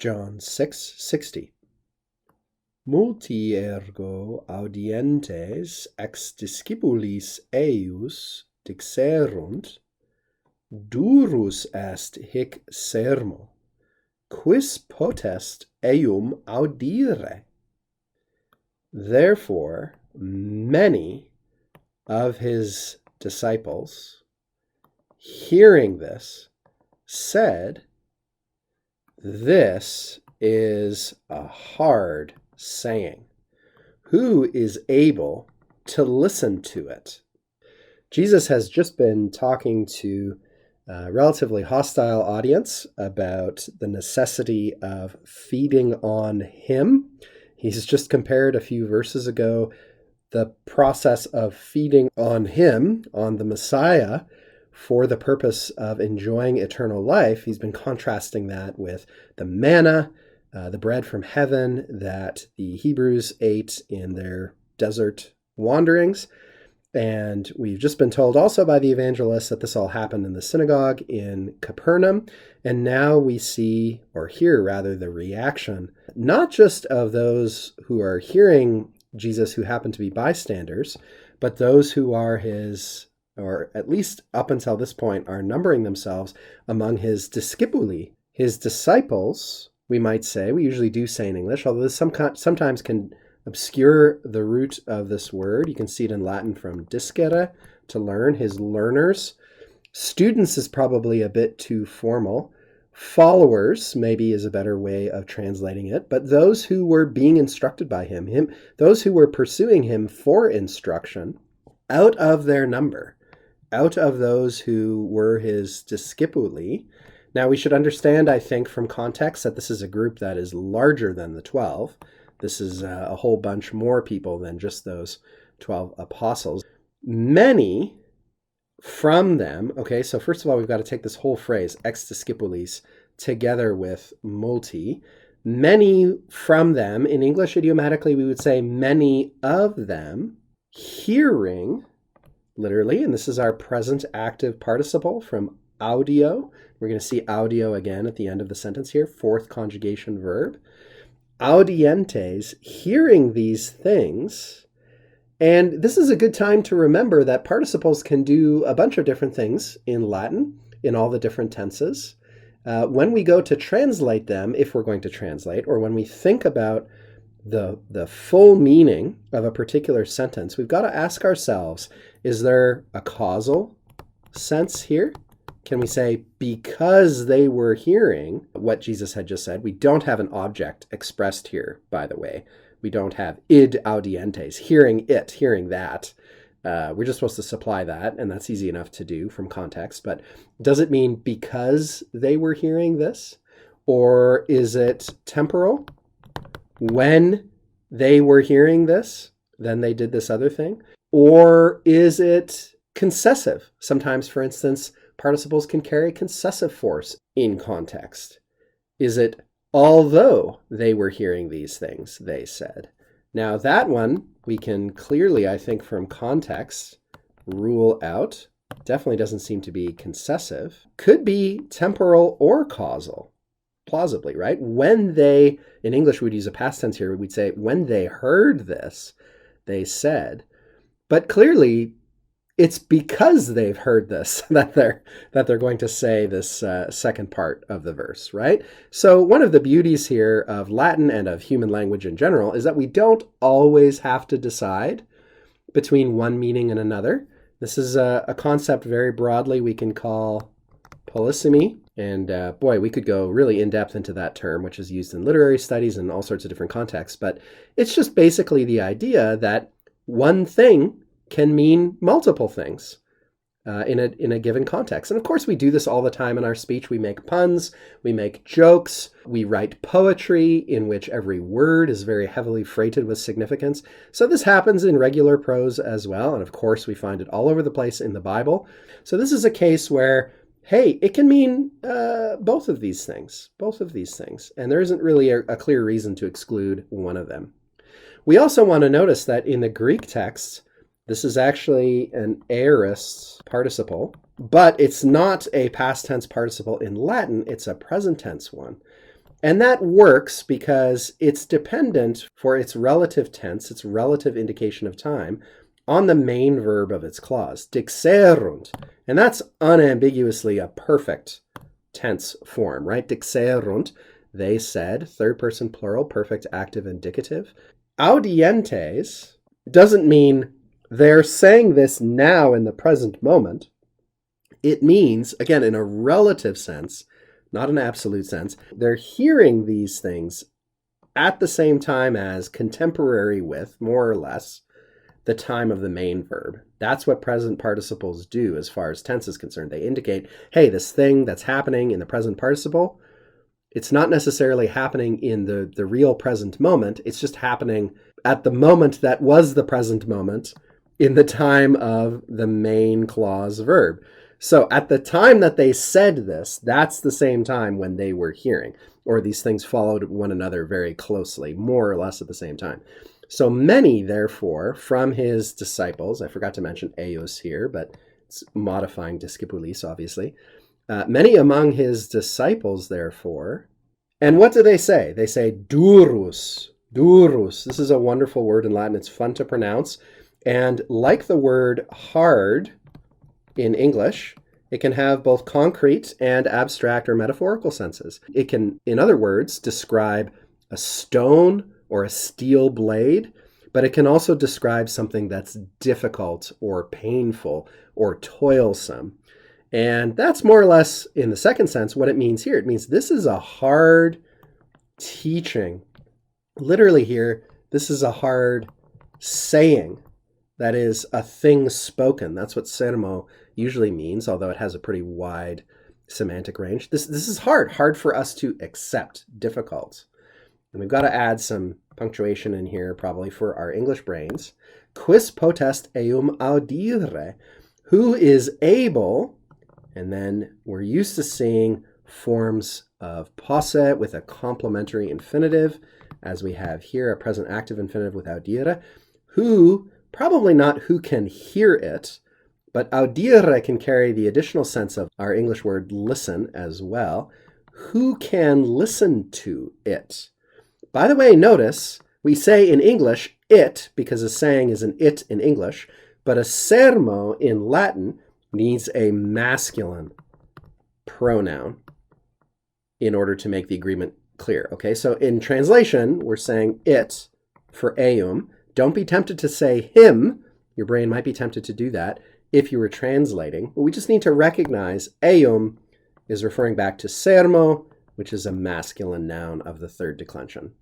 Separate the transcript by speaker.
Speaker 1: John 6:60. Multi ergo audientes ex discipulis eius dixerunt, durus est hic sermo, quis potest eum audire? Therefore, many of his disciples, hearing this, said, "This is a hard saying. Who is able to listen to it?" Jesus has just been talking to a relatively hostile audience about the necessity of feeding on him. He's just compared a few verses ago the process of feeding on him, on the Messiah, for the purpose of enjoying eternal life. He's been contrasting that with the manna, the bread from heaven that the Hebrews ate in their desert wanderings. And we've just been told also by the evangelists that this all happened in the synagogue in Capernaum. And now we see, or hear rather, the reaction, not just of those who are hearing Jesus who happen to be bystanders, but those who are his, or at least up until this point, are numbering themselves among his discipuli, his disciples, we might say. We usually do say in English, although this sometimes can obscure the root of this word. You can see it in Latin from discere, to learn, his learners. Students is probably a bit too formal. Followers maybe is a better way of translating it, but those who were being instructed by him, those who were pursuing him for instruction, out of their number, out of those who were his discipuli. Now we should understand, I think, from context that this is a group that is larger than the 12. This is a whole bunch more people than just those 12 apostles. Many from them, okay, so first of all, we've got to take this whole phrase, ex discipulis, together with multi. Many from them, in English idiomatically, we would say many of them, hearing, literally, and this is our present active participle from audio. We're going to see audio again at the end of the sentence here, fourth conjugation verb. Audientes, hearing these things. And this is a good time to remember that participles can do a bunch of different things in Latin, in all the different tenses. When we go to translate them, if we're going to translate, or when we think about the full meaning of a particular sentence, we've got to ask ourselves, is there a causal sense here? Can we say, because they were hearing what Jesus had just said? We don't have an object expressed here, by the way. We don't have id audientes, hearing it, hearing that. We're just supposed to supply that, and that's easy enough to do from context. But does it mean because they were hearing this? Or is it temporal? When they were hearing this, then they did this other thing? Or is it concessive? Sometimes, for instance, participles can carry concessive force in context. Is it although they were hearing these things, they said? Now that one we can clearly, I think, from context, rule out. Definitely doesn't seem to be concessive. Could be temporal or causal, plausibly, right? When they, in English we'd use a past tense here, we'd say when they heard this, they said. But clearly, it's because they've heard this that they're going to say this second part of the verse, right? So one of the beauties here of Latin and of human language in general is that we don't always have to decide between one meaning and another. This is a concept very broadly we can call polysemy. And boy, we could go really in depth into that term, which is used in literary studies and all sorts of different contexts. But it's just basically the idea that one thing can mean multiple things in a given context. And of course, we do this all the time in our speech. We make puns, we make jokes, we write poetry in which every word is very heavily freighted with significance. So this happens in regular prose as well. And of course, we find it all over the place in the Bible. So this is a case where, hey, it can mean both of these things. And there isn't really a clear reason to exclude one of them. We also want to notice that in the Greek text, this is actually an aorist participle, but it's not a past tense participle in Latin, it's a present tense one. And that works because it's dependent for its relative tense, its relative indication of time, on the main verb of its clause, dixerunt. And that's unambiguously a perfect tense form, right? Dixerunt, they said, third person plural, perfect active indicative. Audientes doesn't mean they're saying this now in the present moment. It means, again, in a relative sense, not an absolute sense, they're hearing these things at the same time as, contemporary with, more or less, the time of the main verb. That's what present participles do as far as tense is concerned. They indicate, hey, this thing that's happening in the present participle, it's not necessarily happening in the real present moment. It's just happening at the moment that was the present moment in the time of the main clause verb. So at the time that they said this, that's the same time when they were hearing, or these things followed one another very closely, more or less at the same time. So many, therefore, from his disciples, I forgot to mention eios here, but it's modifying discipulis, obviously. Many among his disciples, therefore, and what do they say? They say durus, durus. This is a wonderful word in Latin. It's fun to pronounce. And like the word hard in English, it can have both concrete and abstract or metaphorical senses. It can, in other words, describe a stone or a steel blade, but it can also describe something that's difficult or painful or toilsome. And that's more or less, in the second sense, what it means here. It means this is a hard teaching. Literally here, this is a hard saying. That is a thing spoken. That's what sermo usually means, although it has a pretty wide semantic range. This is hard for us to accept, difficult. And we've got to add some punctuation in here probably for our English brains. Quis potest eum audire? Who is able, and then we're used to seeing forms of posse with a complementary infinitive, as we have here, a present active infinitive with audire. Who, probably not who can hear it, but audire can carry the additional sense of our English word listen as well. Who can listen to it? By the way, notice we say in English it, because a saying is an it in English, but a sermo in Latin needs a masculine pronoun in order to make the agreement clear. Okay, so in translation, we're saying it for eum. Don't be tempted to say him. Your brain might be tempted to do that if you were translating. But we just need to recognize eum is referring back to sermo, which is a masculine noun of the third declension.